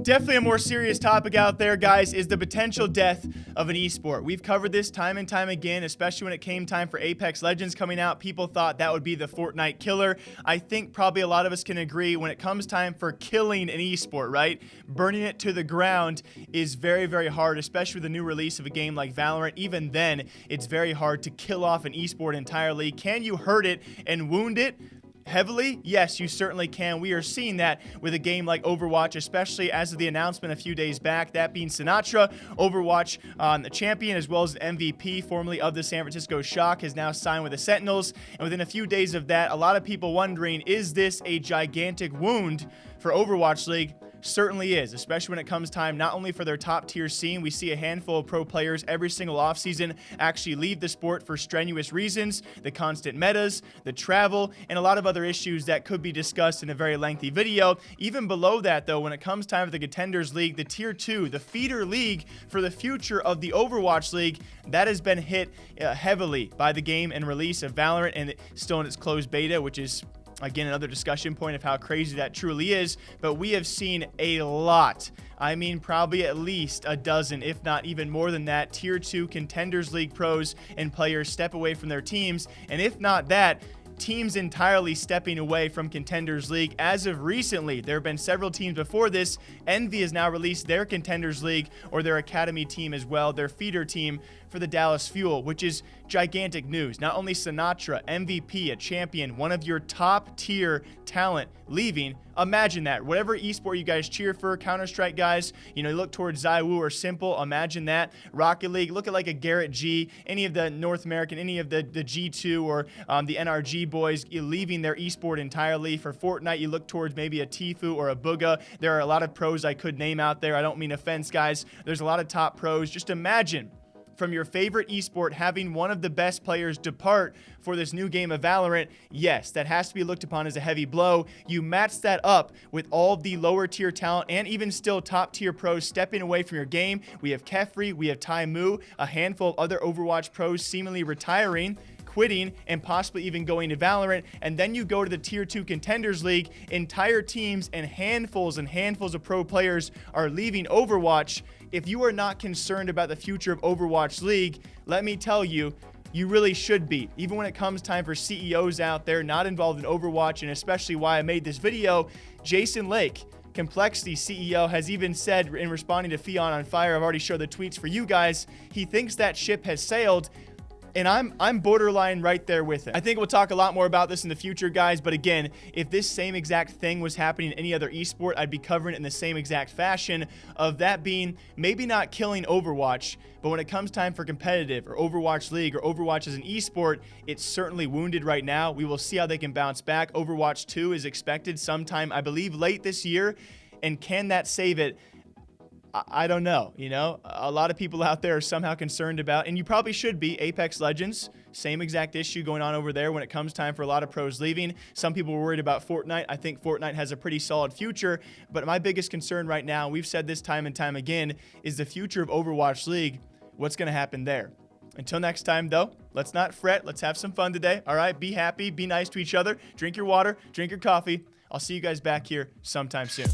Definitely a more serious topic out there, guys, is the potential death of an esport. We've covered this time and time again, especially when it came time for Apex Legends coming out. People thought that would be the Fortnite killer. I think probably a lot of us can agree when it comes time for killing an esport, right? Burning it to the ground is very, very hard, especially with the new release of a game like Valorant. Even then, it's very hard to kill off an esport entirely. Can you hurt it and wound it heavily? Yes, you certainly can. We are seeing that with a game like Overwatch, especially as of the announcement a few days back, that being Sinatra, Overwatch the champion, as well as MVP, formerly of the San Francisco Shock, has now signed with the Sentinels. And within a few days of that, a lot of people wondering, is this a gigantic wound for Overwatch League? Certainly is, especially when it comes time not only for their top tier scene. We see a handful of pro players every single offseason actually leave the sport for strenuous reasons, the constant metas, the travel, and a lot of other issues that could be discussed in a very lengthy video. Even below that, though, when it comes time for the Contenders League, the tier 2, the feeder league for the future of the Overwatch League, that has been hit heavily by the game and release of Valorant, and still in its closed beta, which is again, another discussion point of how crazy that truly is, but we have seen a lot. I mean, probably at least a dozen, if not even more than that, tier 2 Contenders League pros and players step away from their teams, and if not that, teams entirely stepping away from Contenders League. As of recently, there have been several teams before this. Envy has now released their Contenders League, or their Academy team as well, their feeder team for the Dallas Fuel, which is gigantic news. Not only Sinatra, MVP, a champion, one of your top tier talent leaving. Imagine that. Whatever esport you guys cheer for, Counter-Strike guys, you know, you look towards Zywoo or Simple, imagine that. Rocket League, look at like a Garrett G, any of the North American, any of the G2 or the NRG boys leaving their esport entirely. For Fortnite, you look towards maybe a Tfue or a Booga. There are a lot of pros I could name out there. I don't mean offense, guys. There's a lot of top pros. Just imagine from your favorite esport having one of the best players depart for this new game of Valorant. Yes, that has to be looked upon as a heavy blow. You match that up with all of the lower tier talent and even still top tier pros stepping away from your game. We have Kefri, we have Tai Mu, a handful of other Overwatch pros seemingly retiring, quitting, and possibly even going to Valorant. And then you go to the tier 2 Contenders League, entire teams and handfuls of pro players are leaving Overwatch. If you are not concerned about the future of Overwatch League, let me tell you, you really should be. Even when it comes time for CEOs out there not involved in Overwatch, and especially why I made this video, Jason Lake, Complexity CEO, has even said in responding to Fion on Fire, I've already showed the tweets for you guys, he thinks that ship has sailed. And I'm borderline right there with it. I think we'll talk a lot more about this in the future, guys. But again, if this same exact thing was happening in any other esport, I'd be covering it in the same exact fashion, of that being maybe not killing Overwatch, but when it comes time for competitive or Overwatch League or Overwatch as an esport, it's certainly wounded right now. We will see how they can bounce back. Overwatch 2 is expected sometime, I believe, late this year. And can that save it? I don't know. You know, a lot of people out there are somehow concerned about, and you probably should be, Apex Legends. Same exact issue going on over there when it comes time for a lot of pros leaving. Some people were worried about Fortnite. I think Fortnite has a pretty solid future, but my biggest concern right now, we've said this time and time again, is the future of Overwatch League. What's going to happen there? Until next time, though, let's not fret. Let's have some fun today. All right, be happy, be nice to each other, drink your water, drink your coffee. I'll see you guys back here sometime soon.